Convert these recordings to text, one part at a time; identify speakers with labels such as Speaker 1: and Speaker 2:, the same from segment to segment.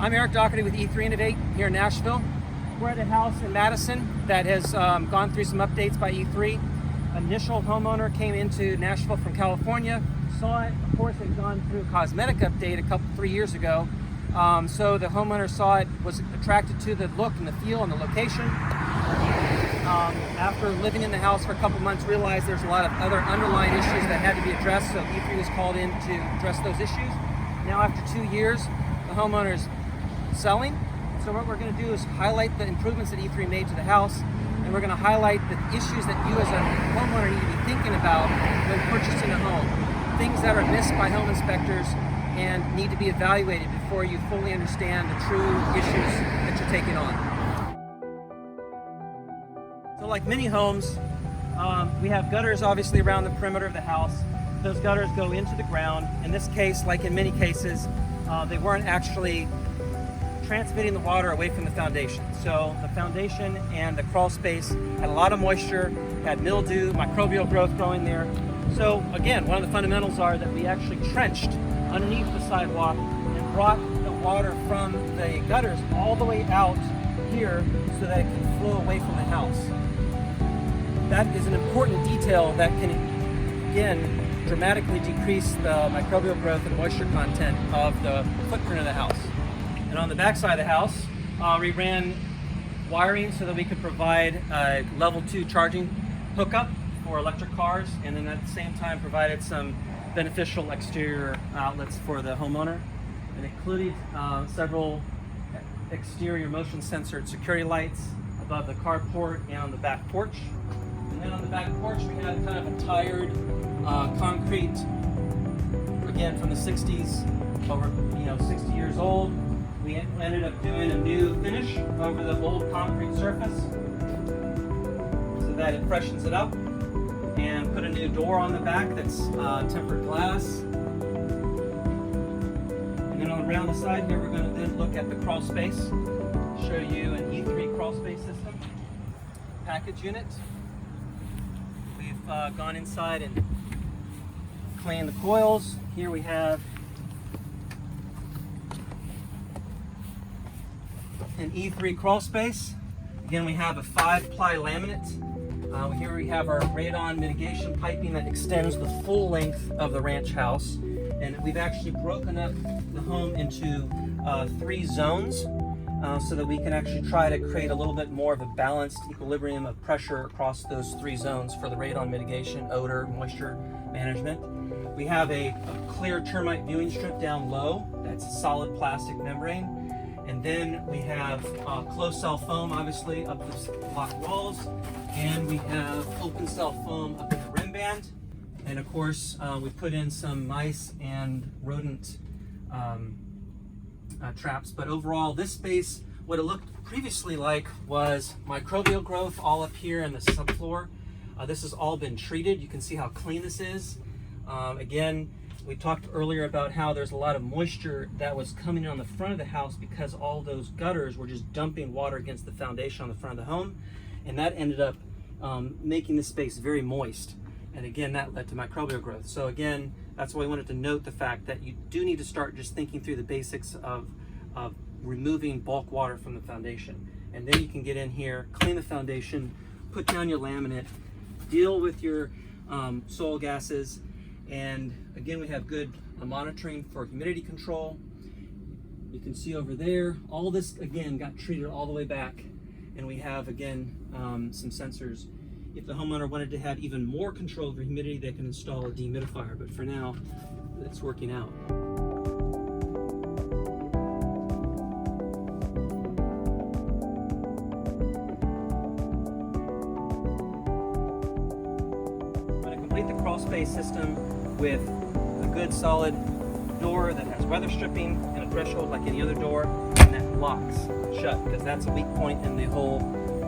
Speaker 1: I'm Eric Doherty with E3 Innovate here in Nashville. We're at a house in Madison that has gone through some updates by E3. Initial homeowner came into Nashville from California, saw it. Of course, it had gone through a cosmetic update 3 years ago. So the homeowner saw it, was attracted to the look and the feel and the location. After living in the house for a couple months, realized there's a lot of other underlying issues that had to be addressed, so E3 was called in to address those issues. Now after 2 years, the homeowner is selling. So what we're going to do is highlight the improvements that E3 made to the house, and we're going to highlight the issues that you as a homeowner need to be thinking about when purchasing a home. Things that are missed by home inspectors and need to be evaluated before you fully understand the true issues that you're taking on. So like many homes, we have gutters obviously around the perimeter of the house. Those gutters go into the ground. In this case, like in many cases, they weren't actually transmitting the water away from the foundation. So the foundation and the crawl space had a lot of moisture, had mildew, microbial growth growing there. So again, one of the fundamentals are that we actually trenched underneath the sidewalk and brought the water from the gutters all the way out here so that it can flow away from the house. That is an important detail that can, again, dramatically decrease the microbial growth and moisture content of the footprint of the house. And on the back side of the house, we ran wiring so that we could provide a level 2 charging hookup for electric cars, and then at the same time provided some beneficial exterior outlets for the homeowner. It included several exterior motion sensored security lights above the carport and on the back porch. And then on the back porch we had kind of a tired concrete, again from the 60s, over 60 years old. We ended up doing a new finish over the old concrete surface so that it freshens it up, and put a new door on the back that's tempered glass. And then around the side here, we're going to then look at the crawl space, show you an E3 crawl space system package unit. We've gone inside and cleaned the coils. Here we have an E3 crawl space. Again, we have a 5-ply laminate. Here we have our radon mitigation piping that extends the full length of the ranch house. And we've actually broken up the home into 3 zones so that we can actually try to create a little bit more of a balanced equilibrium of pressure across those 3 zones for the radon mitigation, odor, moisture management. We have a clear termite viewing strip down low. That's a solid plastic membrane. And then we have closed cell foam, obviously, up the block walls. And we have open cell foam up in the rim band. And of course, we put in some mice and rodent traps. But overall, this space, what it looked previously like was microbial growth all up here in the subfloor. This has all been treated. You can see how clean this is. Again, we talked earlier about how there's a lot of moisture that was coming in on the front of the house because all those gutters were just dumping water against the foundation on the front of the home, and that ended up making this space very moist, and again that led to microbial growth. So again, that's why we wanted to note the fact that you do need to start just thinking through the basics of removing bulk water from the foundation, and then you can get in here, clean the foundation, put down your laminate, deal with your soil gases. And again, we have good monitoring for humidity control. You can see over there, all this again got treated all the way back. And we have again some sensors. If the homeowner wanted to have even more control over humidity, they can install a dehumidifier. But for now, it's working out. I'm going to complete the crawl space system with a good solid door that has weather stripping and a threshold like any other door, and that locks shut because that's a weak point in the whole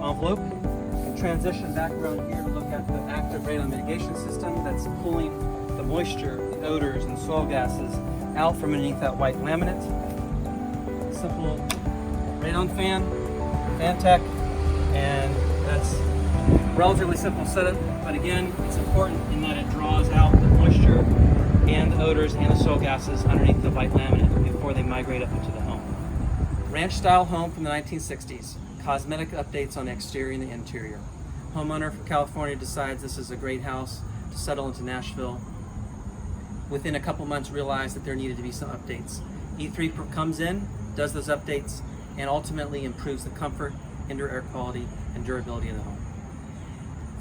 Speaker 1: envelope. We'll transition back around here to look at the active radon mitigation system that's pulling the moisture, the odors, and soil gases out from underneath that white laminate. Simple radon fan, fan tech, and that's relatively simple setup, but again, it's important in that it draws out the moisture and the odors and the soil gases underneath the white laminate before they migrate up into the home. Ranch-style home from the 1960s. Cosmetic updates on the exterior and the interior. Homeowner from California decides this is a great house to settle into Nashville. Within a couple months realized that there needed to be some updates. E3 comes in, does those updates, and ultimately improves the comfort, indoor air quality, and durability of the home.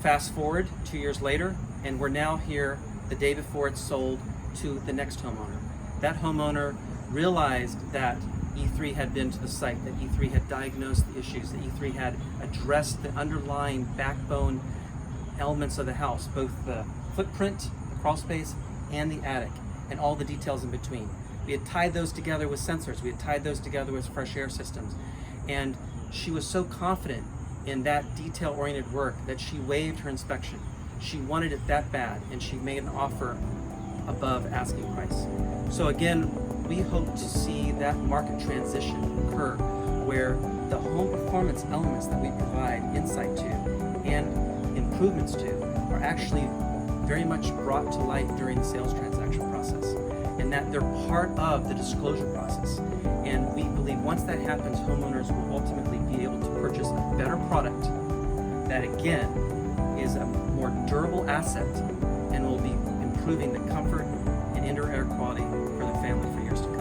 Speaker 1: Fast forward 2 years later, and we're now here the day before it's sold to the next homeowner. That homeowner realized that E3 had been to the site, that E3 had diagnosed the issues, that E3 had addressed the underlying backbone elements of the house, both the footprint, the crawl space, and the attic, and all the details in between. We had tied those together with sensors, we had tied those together with fresh air systems, and she was so confident in that detail-oriented work that she waived her inspection. She wanted it that bad, and she made an offer above asking price. So again, we hope to see that market transition occur where the home performance elements that we provide insight to and improvements to are actually very much brought to light during the sales transaction process, and that they're part of the disclosure process. And we believe once that happens, homeowners will ultimately be able to purchase a better product that again is a more durable asset and will be improving the comfort and indoor air quality for the family for years to come.